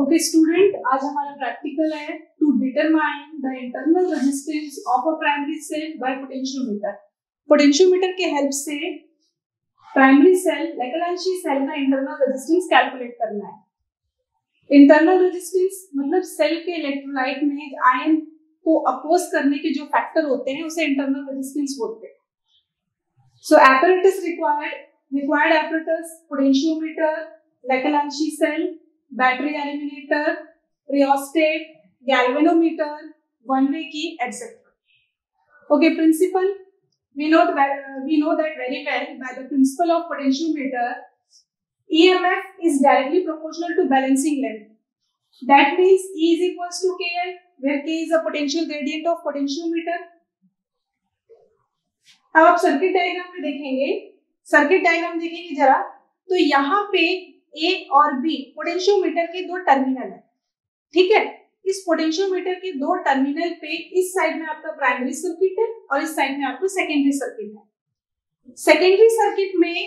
Okay student, आज हमारा practical है to determine the internal resistance of a primary cell by potentiometer. Potentiometer के help से primary cell Leclanche cell का internal resistance calculate करना है। इंटरनल रेजिस्टेंस मतलब सेल के इलेक्ट्रोलाइट में आयन को अपोज करने के जो फैक्टर होते हैं उसे इंटरनल रेजिस्टेंस बोलते हैं। सो apparatus required apparatus, potentiometer, Lagrange cell, battery eliminator, rheostat, galvanometer, one-way key, etc. Okay, principle. We know that very well by the principle of potentiometer. EMF is directly proportional to balancing length. That means E is equals to KL, where K is the potential gradient of potentiometer. अब आप circuit diagram में देखेंगे जरा, तो यहाँ पे A और B potentiometer के दो टर्मिनल है। ठीक है, इस पोटेंशियोमीटर के दो टर्मिनल पे इस साइड में आपका प्राइमरी सर्किट है और इस साइड में आपका सेकेंडरी सर्किट है। सेकेंडरी सर्किट में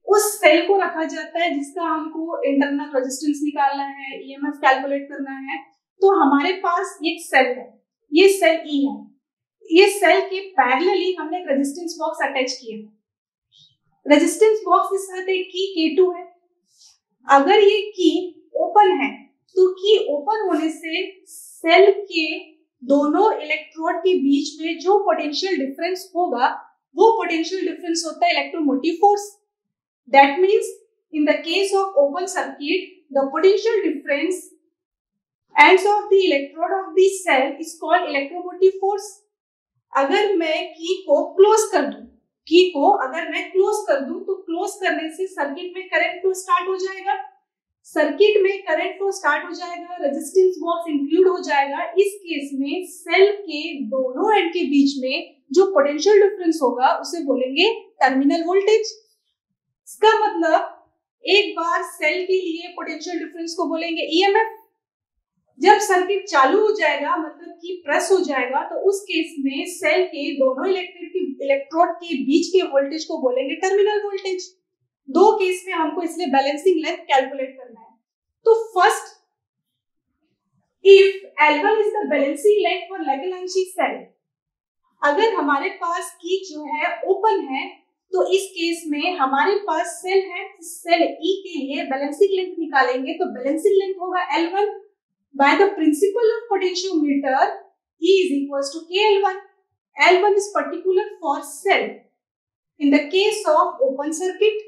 उस सेल को रखा जाता है जिसका हमको इंटरनल रेजिस्टेंस निकालना है, ईएमएफ कैलकुलेट करना है। तो हमारे पास एक सेल है, ये सेल ई है। ये सेल के पैरेलली हमने एक रेजिस्टेंस बॉक्स अटैच किया। रेजिस्टेंस बॉक्स के साथ एक की K2 है। अगर ये की ओपन है तो की ओपन होने से सेल के दोनों इलेक्ट्रोड के बीच में जो पोटेंशियल डिफरेंस होगा वो पोटेंशियल डिफरेंस होता है electromotive force. That means in the case of open circuit the potential difference ends of the electrode of the cell is called electromotive force. अगर मैं की को क्लोज कर दूं, तो क्लोज करने से सर्किट में करंट फ्लो स्टार्ट हो जाएगा। रेजिस्टेंस बॉक्स इंक्लूड हो जाएगा। इस केस में सेल के दोनों एंड के बीच में जो पोटेंशियल डिफरेंस होगा उसे बोलेंगे टर्मिनल वोल्टेज। इसका मतलब एक बार सेल के लिए पोटेंशियल डिफरेंस को बोलेंगे ईएमएफ। जब सर्किट चालू हो जाएगा मतलब कि प्रेस हो जाएगा तो उस केस में सेल के दोनों इलेक्ट्रोड के बीच के वोल्टेज को बोलेंगे टर्मिनल वोल्टेज। दो केस में हमको इसलिए बैलेंसिंग लेंथ कैलकुलेट करना है। तो first, if L1 is the balancing length for Leclanche cell, अगर हमारे पास की जो है ओपन है तो इस केस में हमारे पास सेल है, सेल ई के लिए बैलेंसिंग लेंथ निकालेंगे तो बैलेंसिंग लेंथ होगा L1। By the principle of potentiometer, E is equals to KL1. L1 is particular for cell. In the case of open circuit,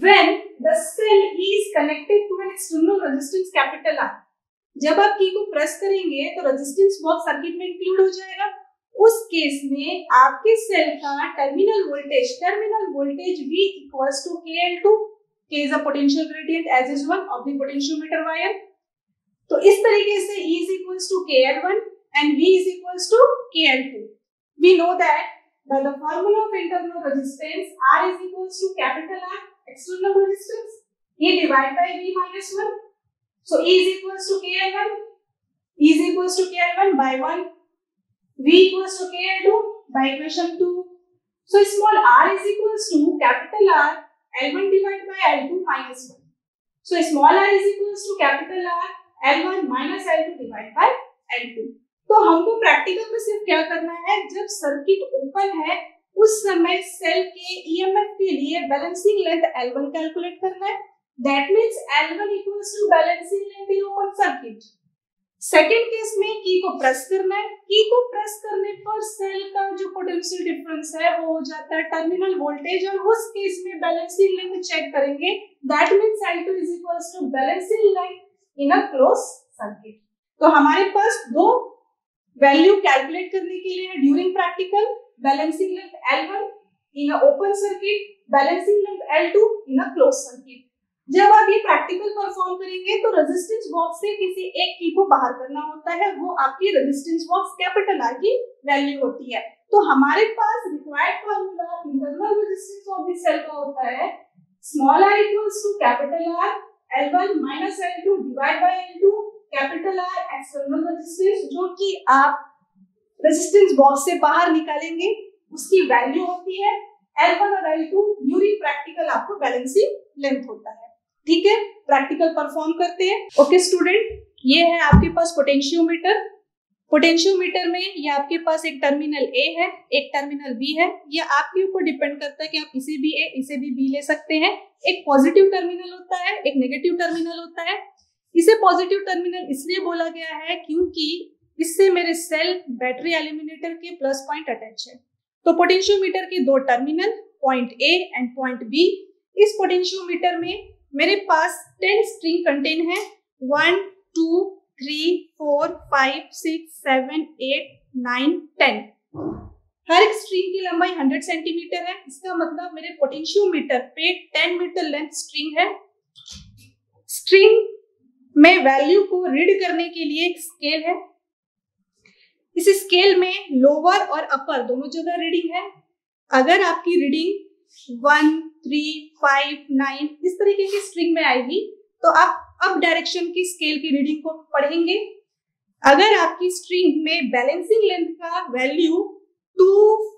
when the cell is connected to an external resistance capital R, जब आप की को press करेंगे तो resistance box circuit में include हो जाएगा। उस केस में आपके सेल का terminal voltage V equals to KL2. K is a potential gradient as is one of the potentiometer wire. तो इस तरीके से E is equals to KL1 and V is equals to KL2. We know that by the formula of internal resistance, R is equals to capital R, external resistance, E divided by V minus 1. So E is equals to KL1, E is equals to KL1 by 1, V equals to KL2 by equation 2. So small r is equals to capital R, L1 divided by L2 minus 1. So small r is equals to capital R, L1 minus L2 divided by L2. तो हमको practical में सिर्फ क्या करना है, जब circuit open है उस समय सेल के ईएमएफ के लिए बैलेंसिंग लेंथ L1 कैलकुलेट करना है। That means L1 equals to balancing length in open circuit. Second case में की को प्रेस करना है। की को प्रेस करने पर सेल का जो पोटेंशियल डिफरेंस है वो हो जाता है टर्मिनल वोल्टेज और उस केस में बैलेंसिंग लेंथ चेक करेंगे। That means L2 is equals to balancing length in a close circuit. तो हमारे पास दो वैल्यू कैलकुलेट करने के लिए है during practical, balancing length L1 in a open circuit, balancing length L2 in a close circuit. जब आप ये प्रैक्टिकल परफॉर्म करेंगे तो रेजिस्टेंस बॉक्स से किसी एक की को बाहर करना होता है, वो आपकी रेजिस्टेंस बॉक्स कैपिटल R की वैल्यू होती है। तो हमारे पास required formula internal resistance of the cell का होता है small r equals to capital R, L1 minus L2 divide by L2, capital R external resistance जो कि आप रेजिस्टेंस बॉक्स से बाहर निकालेंगे उसकी वैल्यू होती है L1 और L2। ड्यूरिंग प्रैक्टिकल आपको बैलेंसिंग लेंथ होता है। ठीक है, प्रैक्टिकल परफॉर्म करते हैं। ओके स्टूडेंट, ये है आपके पास पोटेंशियोमीटर। पोटेंशियोमीटर में ये आपके पास एक टर्मिनल ए है, एक टर्मिनल बी है। ये आपके ऊपर डिपेंड करता है कि आप इसे भी ए इसे भी बी ले सकते हैं। एक पॉजिटिव टर्मिनल होता है, एक नेगेटिव टर्मिनल होता है। इसे पॉजिटिव टर्मिनल इसलिए बोला गया है क्योंकि इससे मेरे सेल बैटरी एलिमिनेटर के प्लस पॉइंट अटैच है। तो पोटेंशियोमीटर के दो terminal, point A and point B. इस पोटेंशियोमीटर में मेरे पास 10 स्ट्रिंग कंटेन है। 1 2 3 4 5 6 7 8 9 10। हर एक स्ट्रिंग की लंबाई 100 सेंटीमीटर है। इसका मतलब मेरे पोटेंशियोमीटर पे 10 मीटर लेंथ स्ट्रिंग है। स्ट्रिंग में वैल्यू को रीड करने के लिए एक स्केल है। इस स्केल में लोअर और अपर दोनों जगह रीडिंग है। अगर आपकी रीडिंग 1 3 5 9 इस तरीके की स्ट्रिंग में आएगी तो आप अप डायरेक्शन की स्केल की रीडिंग को पढ़ेंगे। अगर आपकी स्ट्रिंग में बैलेंसिंग लेंथ का वैल्यू 2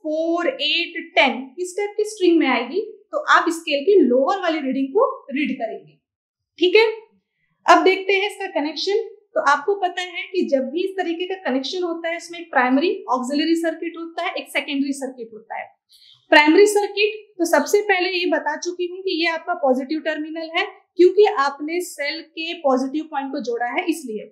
4 8 10 इस टाइप की स्ट्रिंग में आएगी तो आप स्केल की लोअर वाली रीडिंग को रीड करेंगे। ठीक है, अब देखते हैं इसका कनेक्शन। तो आपको पता है कि जब भी इस तरीके का कनेक्शन होता है इसमें एक प्राइमरी ऑक्सिलरी सर्किट होता है, एक सेकेंडरी सर्किट होता है। प्राइमरी सर्किट तो सबसे पहले ये बता चुकी हूँ कि ये आपका पॉजिटिव टर्मिनल है क्योंकि आपने सेल के पॉजिटिव पॉइंट को जोड़ा है इसलिए।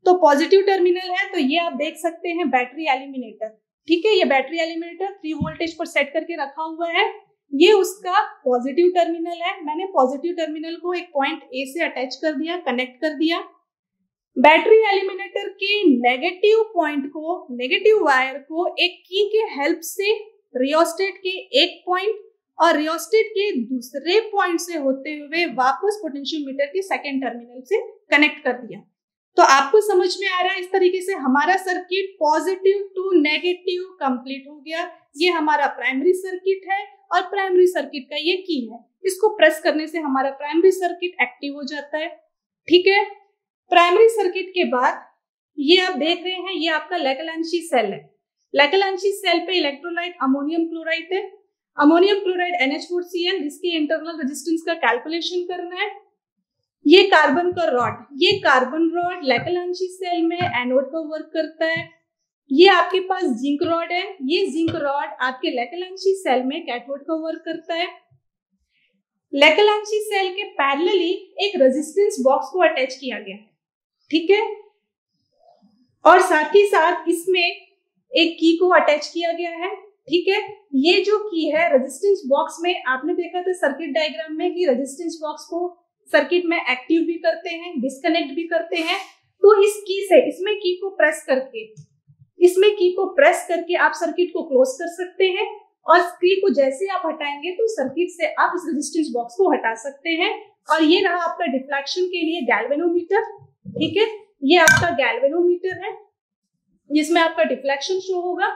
तो पॉजिटिव टर्मिनल है तो ये आप देख सकते हैं बैटरी एलिमिनेटर। ठीक है, ये बैटरी एलिमिनेटर 3 वोल्टेज पर सेट करके रखा हुआ है। ये उसका पॉजिटिव टर्मिनल है। मैंने पॉजिटिव टर्मिनल को एक पॉइंट ए से अटैच कर दिया, कनेक्ट कर दिया। बैटरी एलिमिनेटर के नेगेटिव पॉइंट को, नेगेटिव वायर को एक की के हेल्प से रियोस्टेट के एक पॉइंट और रियोस्टेट के दूसरे पॉइंट से होते हुए वापस पोटेंशियोमीटर के सेकेंड टर्मिनल से कनेक्ट कर दिया। तो आपको समझ में आ रहा है, इस तरीके से हमारा circuit positive to negative complete हो गया। ये हमारा प्राइमरी सर्किट है और प्राइमरी सर्किट का ये की है। इसको प्रेस करने से हमारा प्राइमरी सर्किट एक्टिव हो जाता है। ठीक है, प्राइमरी सर्किट के बाद ये आप देख रहे हैं, ये आपका लेकेलांची सेल है। लेकेलांची सेल पे इलेक्ट्रोलाइट अमोनियम क्लोराइड है। अमोनियम क्लोराइड NH4Cl, जिसकी इंटरनल रेजिस्टेंस का कैलकुलेशन करना है। ये कार्बन का रॉड, ये कार्बन रॉड लेकेलांची सेल में एनोड का वर्क करता है। ये आपके पास जिंक रॉड है। ये जिंक रॉड आपके लेकेलांची सेल में कैथोड का वर्क करता है। लेकेलांची सेल के पैरेलली एक रेजिस्टेंस बॉक्स को अटैच किया गया है। ठीक है, और साथ ही साथ इसमें एक की को अटैच किया गया है। ठीक है, ये जो की है रेजिस्टेंस बॉक्स में, आपने देखा था सर्किट डायग्राम में कि रेजिस्टेंस बॉक्स को सर्किट में एक्टिव भी करते हैं, डिस्कनेक्ट भी करते हैं। तो इस की से, इसमें की को प्रेस करके, इसमें की को प्रेस करके आप सर्किट को क्लोज कर सकते हैं और की को जैसे आप हटाएंगे तो सर्किट से आप इस रेजिस्टेंस बॉक्स को हटा सकते हैं। और ये रहा आपका डिफ्लेक्शन के लिए गैल्वेनोमीटर। ठीक है, ये आपका गैल्वेनोमीटर है जिसमें आपका डिफ्लेक्शन शो होगा।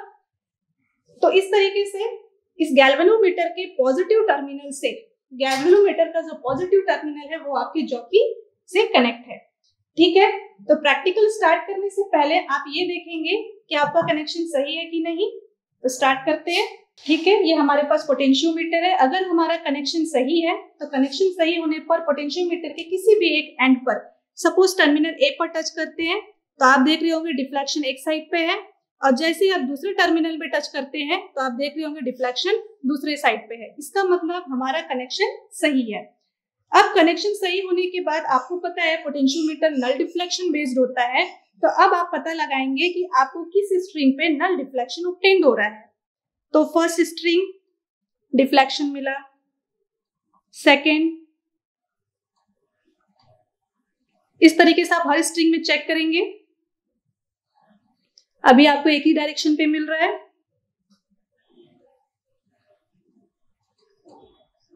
तो इस तरीके से इस गैल्वेनोमीटर के पॉजिटिव टर्मिनल से, गैल्वेनोमीटर का जो पॉजिटिव टर्मिनल है वो आपकी जॉकी से कनेक्ट है। ठीक है, तो प्रैक्टिकल स्टार्ट करने से पहले आप ये देखेंगे कि आपका कनेक्शन सही है कि नहीं। तो स्टार्ट करते हैं। ठीक है, ये हमारे पास पोटेंशियोमीटर है। अगर हमारा कनेक्शन सही है तो कनेक्शन सही होने पर पोटेंशियोमीटर के किसी भी एक एंड पर, सपोज टर्मिनल ए पर टच करते हैं तो आप देख रहे होंगे डिफ्लेक्शन एक साइड पे है, और जैसे ही आप दूसरे टर्मिनल पे टच करते हैं तो आप देख रहे होंगे डिफ्लेक्शन दूसरे साइड पे है। इसका मतलब हमारा कनेक्शन सही है। अब कनेक्शन सही होने के बाद आपको पता है पोटेंशियोमीटर नल डिफ्लेक्शन बेस्ड होता है। तो अब आप पता लगाएंगे कि आपको किस स्ट्रिंग पे नल डिफ्लेक्शन ऑब्टेन्ड हो रहा है। तो फर्स्ट स्ट्रिंग डिफ्लेक्शन मिला, सेकेंड, इस तरीके से आप हर स्ट्रिंग में चेक करेंगे। अभी आपको एक ही डायरेक्शन पे मिल रहा है।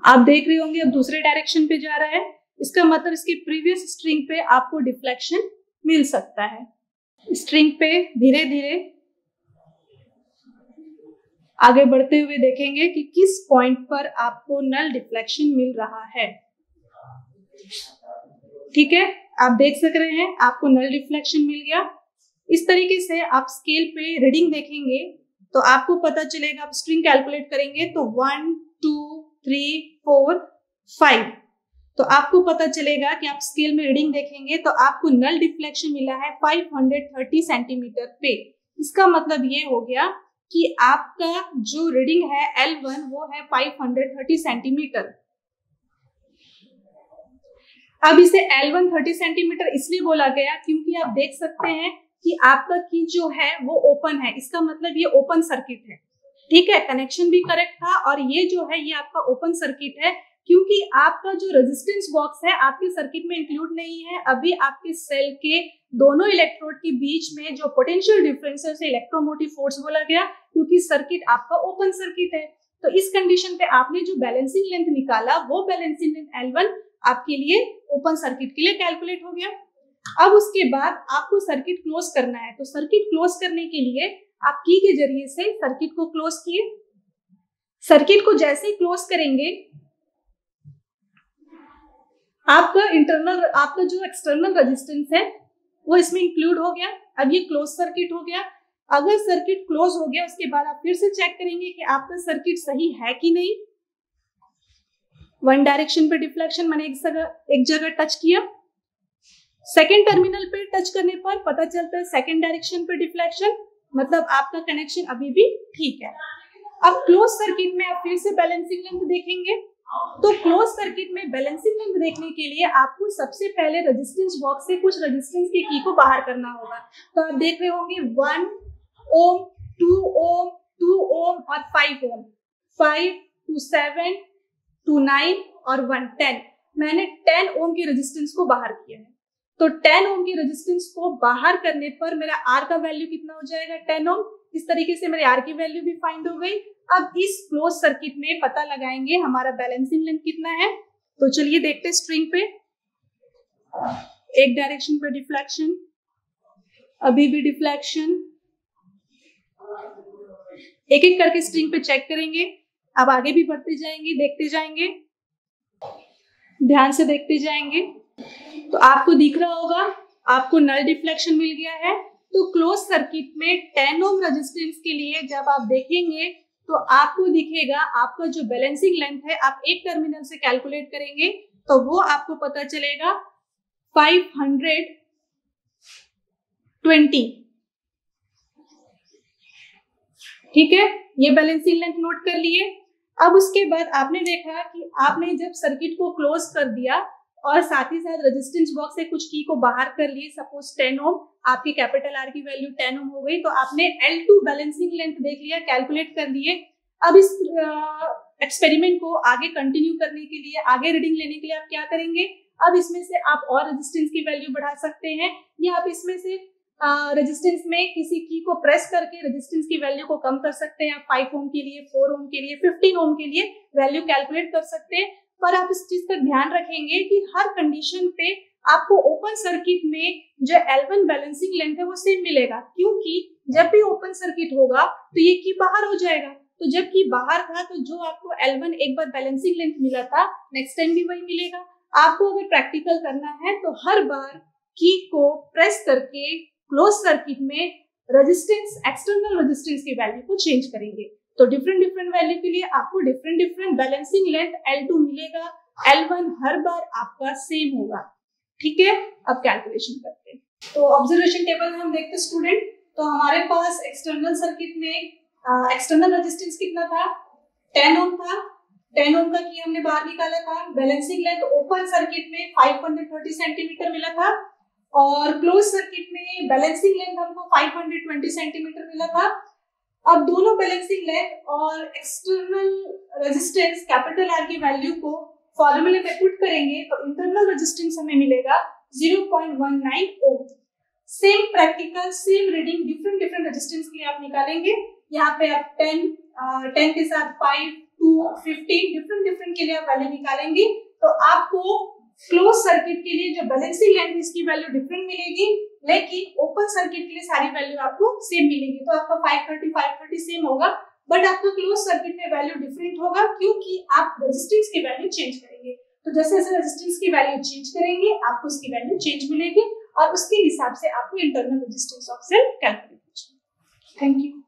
आप देख रहे होंगे अब दूसरे डायरेक्शन पे जा रहा है। इसका मतलब इसके प्रीवियस स्ट्रिंग पे आपको डिफ्लेक्शन मिल सकता है। स्ट्रिंग पे धीरे धीरे आगे बढ़ते हुए देखेंगे कि किस पॉइंट पर आपको नल डिफ्लेक्शन मिल रहा है। ठीक है, आप देख सक रहे हैं आपको नल डिफ्लेक्शन मिल गया। इस तरीके से आप स्केल पे रीडिंग देखेंगे तो आपको पता चलेगा। आप स्ट्रिंग कैलकुलेट करेंगे तो 1 2 3 4 5, तो आपको पता चलेगा कि आप स्केल में रीडिंग देखेंगे तो आपको नल डिफ्लेक्शन मिला है 530 सेंटीमीटर पे। इसका मतलब ये हो गया कि आपका जो रीडिंग है L1 वो है 530 सेंटीमीटर। अब इसे L1 30 सेंटीमीटर इसलिए बोला गया क्योंकि आप देख सकते हैं कि आपका की जो है वो ओपन है, इसका मतलब ये ओपन सर्किट है। ठीक है, कनेक्शन भी करेक्ट था और ये जो है ये आपका ओपन सर्किट है क्योंकि आपका जो रेजिस्टेंस बॉक्स है आपके सर्किट में इंक्लूड नहीं है। अभी आपके सेल के दोनों इलेक्ट्रोड के बीच में जो पोटेंशियल डिफरेंस है उसे इलेक्ट्रोमोटिव फोर्स बोला गया क्योंकि सर्किट आपका ओपन सर्किट है। तो इस कंडीशन पे आपने जो बैलेंसिंग लेंथ निकाला वो बैलेंसिंग लेंथ L1 आपके लिए ओपन सर्किट के लिए कैलकुलेट हो गया। अब उसके बाद आपको सर्किट क्लोज करना है, तो सर्किट क्लोज करने के लिए आप की के जरिए से सर्किट को क्लोज किए। सर्किट को जैसे ही क्लोज करेंगे आपका जो एक्सटर्नल रेजिस्टेंस है वो इसमें इंक्लूड हो गया। अब ये क्लोज सर्किट हो गया। अगर सर्किट क्लोज हो गया उसके बाद आप फिर से चेक करेंगे कि आपका सर्किट सही है कि नहीं। वन डायरेक्शन पे डिफ्लेक्शन मैंने एक जगह टच किया, सेकेंड टर्मिनल पे टच करने पर पता चलता है सेकेंड डायरेक्शन पे डिफ्लेक्शन, मतलब आपका कनेक्शन अभी भी ठीक है। अब क्लोज सर्किट में आप फिर से बैलेंसिंग लेंथ देखेंगे। तो क्लोज सर्किट में बैलेंसिंग लेंथ देखने के लिए आपको सबसे पहले रेजिस्टेंस बॉक्स से कुछ रेजिस्टेंस के की को बाहर करना होगा। तो आप देख रहे होंगे 1 ओम, 2 ओम, 2 ओम और 5 ओम, 5 to 7 to 9 और 1 10। मैंने 10 ओम की रेजिस्टेंस को बाहर किया है। तो 10 ओम की रेजिस्टेंस को बाहर करने पर मेरा आर का वैल्यू कितना हो जाएगा 10 ओम। इस तरीके से मेरे आर की वैल्यू भी फाइंड हो गई। अब इस क्लोज सर्किट में पता लगाएंगे हमारा बैलेंसिंग लेंथ कितना है। तो चलिए देखते हैं स्ट्रिंग पे, एक डायरेक्शन पे डिफ्लेक्शन, अभी भी डिफ्लेक्शन, एक एक करके स्ट्रिंग पे चेक करेंगे। अब आगे भी बढ़ते जाएंगे, देखते जाएंगे, ध्यान से देखते जाएंगे। तो आपको दिख रहा होगा आपको नल डिफ्लेक्शन मिल गया है। तो क्लोज सर्किट में 10 ओम रेजिस्टेंस के लिए जब आप देखेंगे तो आपको दिखेगा आपका जो बैलेंसिंग लेंथ है आप एक टर्मिनल से कैलकुलेट करेंगे तो वो आपको पता चलेगा 520। ठीक है, ये बैलेंसिंग लेंथ नोट कर लिए। अब उसके बाद आपने देखा कि आपने जब सर्किट को क्लोज कर दिया और साथ ही साथ रेजिस्टेंस बॉक्स से कुछ की को बाहर कर लिए, सपोज 10 ओम, आपकी कैपिटल आर की वैल्यू 10 ओम हो गई। तो आपने L2 बैलेंसिंग लेंथ देख लिया, कैलकुलेट कर लिए। अब इस एक्सपेरिमेंट को आगे कंटिन्यू करने के लिए, आगे रीडिंग लेने के लिए आप क्या करेंगे, अब इसमें से आप और रेजिस्टेंस की वैल्यू बढ़ा सकते हैं या आप इसमें से रेजिस्टेंस में किसी की को प्रेस करके रेजिस्टेंस की वैल्यू को कम कर सकते हैं। आप 5 ओम के लिए, 4 ओम के लिए, 15 ओम के लिए वैल्यू कैलकुलेट कर सकते हैं। पर आप इस चीज का ध्यान रखेंगे कि हर कंडीशन पे आपको ओपन सर्किट में जो L1 बैलेंसिंग लेंथ है वो सेम मिलेगा, क्योंकि जब भी ओपन सर्किट होगा तो ये की बाहर हो जाएगा। तो जब की बाहर था तो जो आपको L1 एक बार बैलेंसिंग लेंथ मिला था नेक्स्ट टाइम भी वही मिलेगा। आपको अगर प्रैक्टिकल करना है तो हर बार की को प्रेस करके क्लोज सर्किट में रेजिस्टेंस, एक्सटर्नल रेजिस्टेंस की वैल्यू को चेंज करेंगे। तो डिफरेंट वैल्यू के लिए आपको डिफरेंट बैलेंसिंग लेंथ L2 मिलेगा। L1 हर बार आपका सेम होगा। ठीक है, अब कैलकुलेशन करते हैं। तो ऑब्जर्वेशन टेबल में हम देखते हैं स्टूडेंट, तो हमारे पास एक्सटर्नल सर्किट में एक्सटर्नल रेजिस्टेंस कितना था 10 ओम था। 10 ओम का की हमने बाहर निकाला था। बैलेंसिंग लेंथ ओपन सर्किट में 530 सेंटीमीटर मिला था और क्लोज सर्किट में बैलेंसिंग लेंथ हमको 520 सेंटीमीटर मिला था। अब दोनों बैलेंसिंग लेंथ और एक्सटर्नल रेजिस्टेंस कैपिटल आर की वैल्यू को फॉर्मूले में पुट करेंगे तो इंटरनल रेजिस्टेंस हमें मिलेगा 0.19 ohm. Same practical, same reading different resistance के लिए आप निकालेंगे। यहाँ पे आप 10 के साथ 5, 2, 15 डिफरेंट के लिए आप वैल्यू निकालेंगे तो आपको क्लोज सर्किट के लिए जो बैलेंसिंग लेंथ इसकी वैल्यू डिफरेंट मिलेगी, लेकिन ओपन सर्किट के लिए सारी वैल्यू आपको सेम मिलेगी। तो आपका 530 सेम होगा, बट आपका क्लोज सर्किट में वैल्यू डिफरेंट होगा क्योंकि आप रेजिस्टेंस की वैल्यू चेंज करेंगे। तो जैसे जैसे रेजिस्टेंस की वैल्यू चेंज करेंगे आपको उसकी वैल्यू चेंज मिलेगी और उसके हिसाब से आपको internal resistance of cell calculate करना है। Thank you.